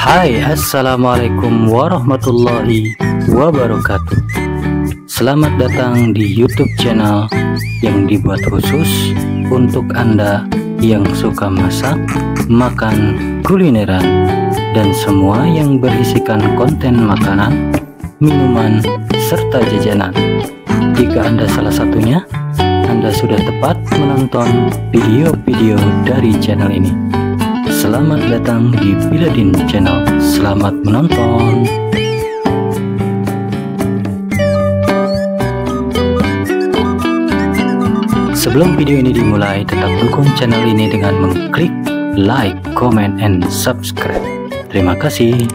Hai, assalamualaikum warahmatullahi wabarakatuh. Selamat datang di YouTube channel yang dibuat khusus untuk Anda yang suka masak, makan, kulineran, dan semua yang berisikan konten makanan, minuman, serta jajanan. Jika Anda salah satunya, Anda sudah tepat menonton video-video dari channel ini. Selamat datang di Biladin Channel. Selamat menonton. Sebelum video ini dimulai, tetap dukung channel ini dengan mengklik like, comment, and subscribe. Terima kasih.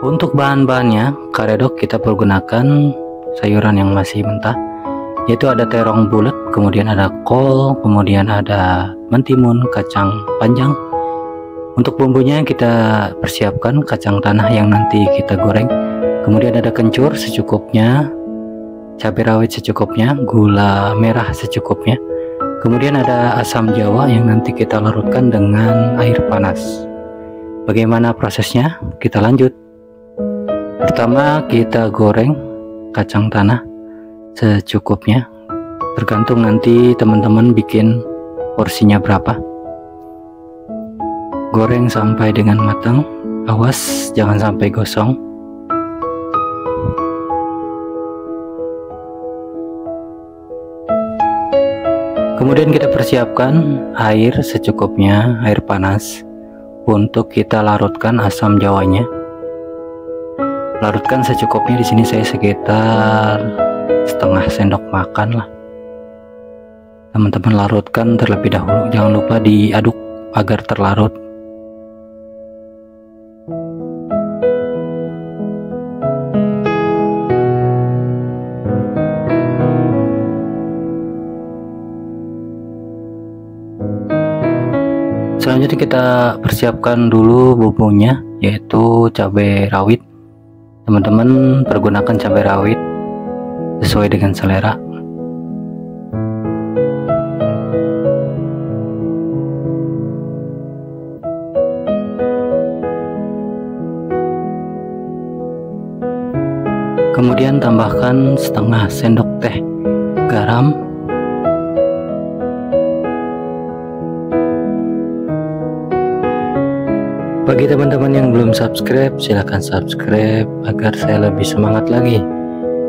Untuk bahan-bahannya, karedok kita pergunakan sayuran yang masih mentah, yaitu ada terong bulat, kemudian ada kol, kemudian ada mentimun, kacang panjang. Untuk bumbunya kita persiapkan kacang tanah yang nanti kita goreng, kemudian ada kencur secukupnya, cabai rawit secukupnya, gula merah secukupnya, kemudian ada asam jawa yang nanti kita larutkan dengan air panas. Bagaimana prosesnya? Kita lanjut. Pertama kita goreng kacang tanah secukupnya, tergantung nanti teman-teman bikin porsinya berapa. Goreng sampai dengan matang, awas jangan sampai gosong. Kemudian kita persiapkan air secukupnya, air panas, untuk kita larutkan asam jawanya. Larutkan secukupnya, di sini saya sekitar setengah sendok makan lah. Teman-teman larutkan terlebih dahulu, jangan lupa diaduk agar terlarut. Selanjutnya kita persiapkan dulu bumbunya, yaitu cabai rawit. Teman-teman pergunakan cabai rawit sesuai dengan selera. Kemudian tambahkan setengah sendok teh garam. Bagi teman-teman yang belum subscribe, silahkan subscribe agar saya lebih semangat lagi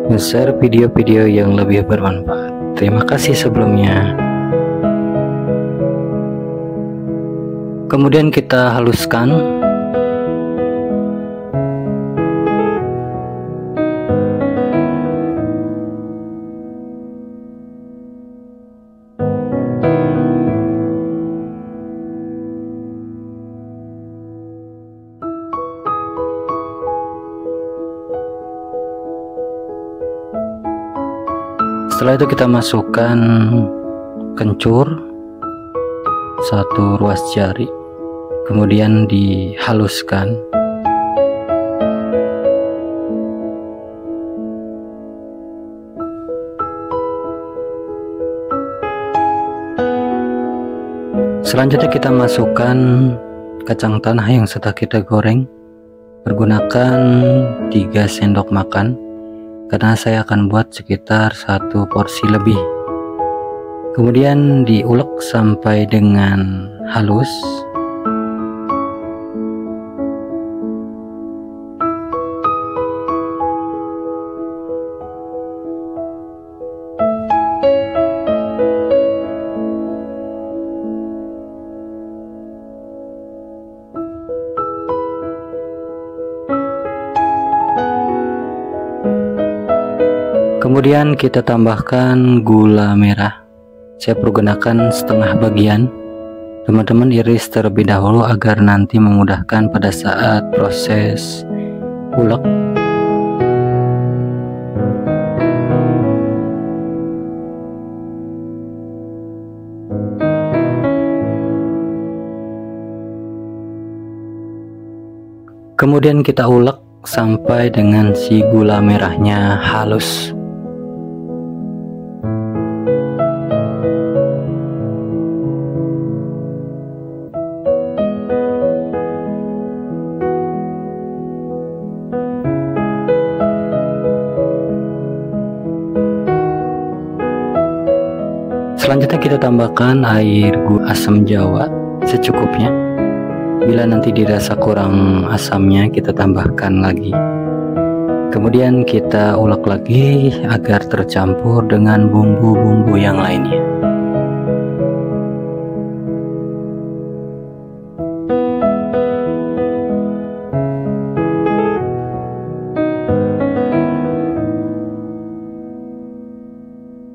nge-share video-video yang lebih bermanfaat. Terima kasih sebelumnya. Kemudian kita haluskan. Setelah itu kita masukkan kencur 1 ruas jari, kemudian dihaluskan. Selanjutnya kita masukkan kacang tanah yang sudah kita goreng, pergunakan 3 sendok makan. Karena saya akan buat sekitar 1 porsi lebih. Kemudian diulek sampai dengan halus. Kemudian kita tambahkan gula merah. Saya pergunakan setengah bagian. Teman-teman iris terlebih dahulu agar nanti memudahkan pada saat proses ulek. Kemudian kita ulek sampai dengan si gula merahnya halus. Selanjutnya kita tambahkan air asam jawa secukupnya. Bila nanti dirasa kurang asamnya, kita tambahkan lagi. Kemudian kita ulek lagi agar tercampur dengan bumbu-bumbu yang lainnya.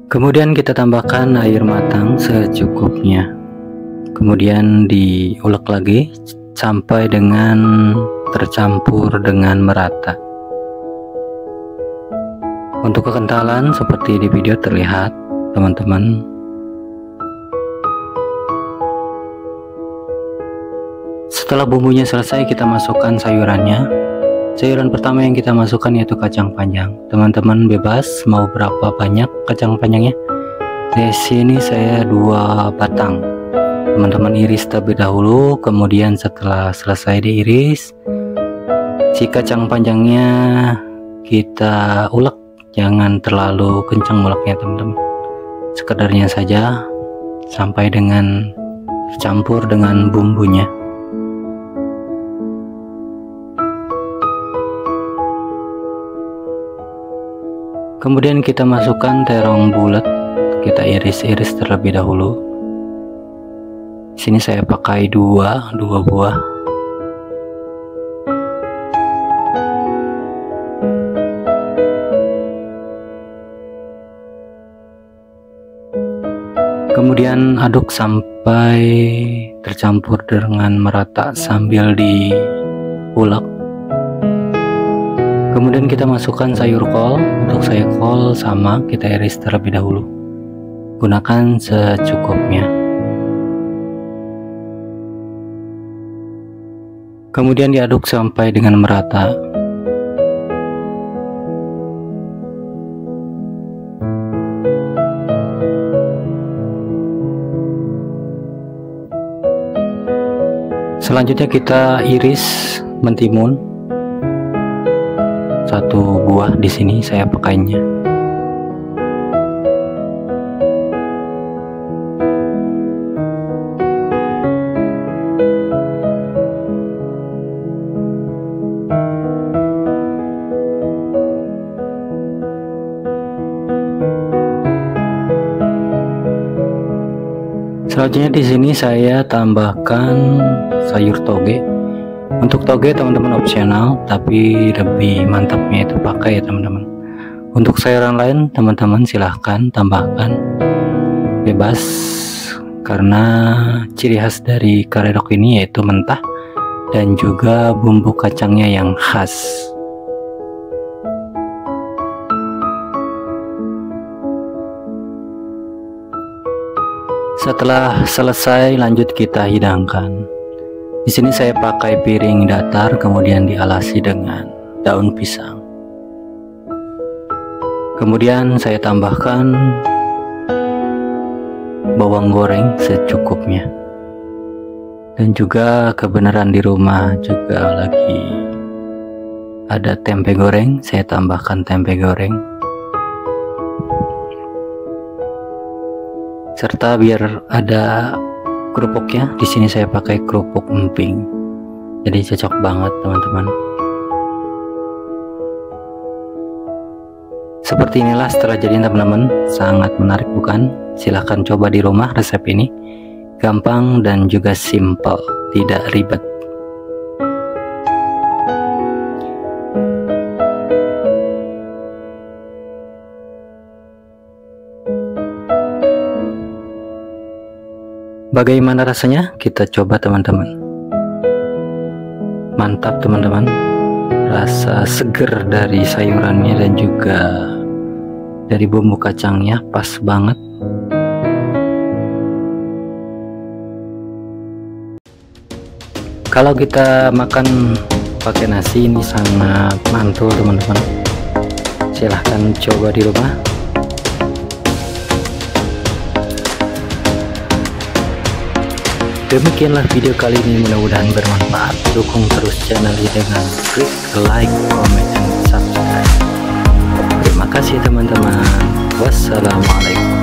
Kemudian kita tambahkan air matang secukupnya. Kemudian diulek lagi sampai dengan tercampur dengan merata. Untuk kekentalan seperti di video terlihat, teman-teman. Setelah bumbunya selesai, kita masukkan sayurannya. Sayuran pertama yang kita masukkan yaitu kacang panjang. Teman-teman bebas mau berapa banyak kacang panjangnya. Di sini saya 2 batang. Teman-teman iris terlebih dahulu, kemudian setelah selesai diiris, si kacang panjangnya kita ulek. Jangan terlalu kencang uleknya, teman-teman. Sekedarnya saja sampai dengan tercampur dengan bumbunya. Kemudian kita masukkan terong bulat, kita iris-iris terlebih dahulu. Sini saya pakai dua buah. Kemudian aduk sampai tercampur dengan merata sambil diulek. Kemudian kita masukkan sayur kol. Untuk sayur kol sama kita iris terlebih dahulu. Gunakan secukupnya. Kemudian diaduk sampai dengan merata. Selanjutnya kita iris mentimun. 1 buah di sini saya pakainya. Selanjutnya di sini saya tambahkan sayur toge. Untuk toge teman-teman opsional, tapi lebih mantapnya itu pakai ya teman-teman. Untuk sayuran lain teman-teman silahkan tambahkan, bebas, karena ciri khas dari karedok ini yaitu mentah dan juga bumbu kacangnya yang khas. Setelah selesai, lanjut kita hidangkan. Di sini saya pakai piring datar, kemudian dialasi dengan daun pisang. Kemudian saya tambahkan bawang goreng secukupnya. Dan juga kebenaran di rumah juga lagi ada tempe goreng, saya tambahkan tempe goreng. Serta biar ada kerupuknya, di sini saya pakai kerupuk emping. Jadi cocok banget teman-teman. Seperti inilah setelah jadi teman-teman. Sangat menarik bukan? Silahkan coba di rumah resep ini. Gampang dan juga simple, tidak ribet. Bagaimana rasanya? Kita coba teman-teman. Mantap teman-teman. Rasa seger dari sayurannya dan juga dari bumbu kacangnya pas banget. Kalau kita makan pakai nasi ini sangat mantul teman-teman. Silahkan coba di rumah. Demikianlah video kali ini, mudah-mudahan bermanfaat. Dukung terus channel ini dengan klik like, comment, dan subscribe. Terima kasih teman-teman. Wassalamualaikum.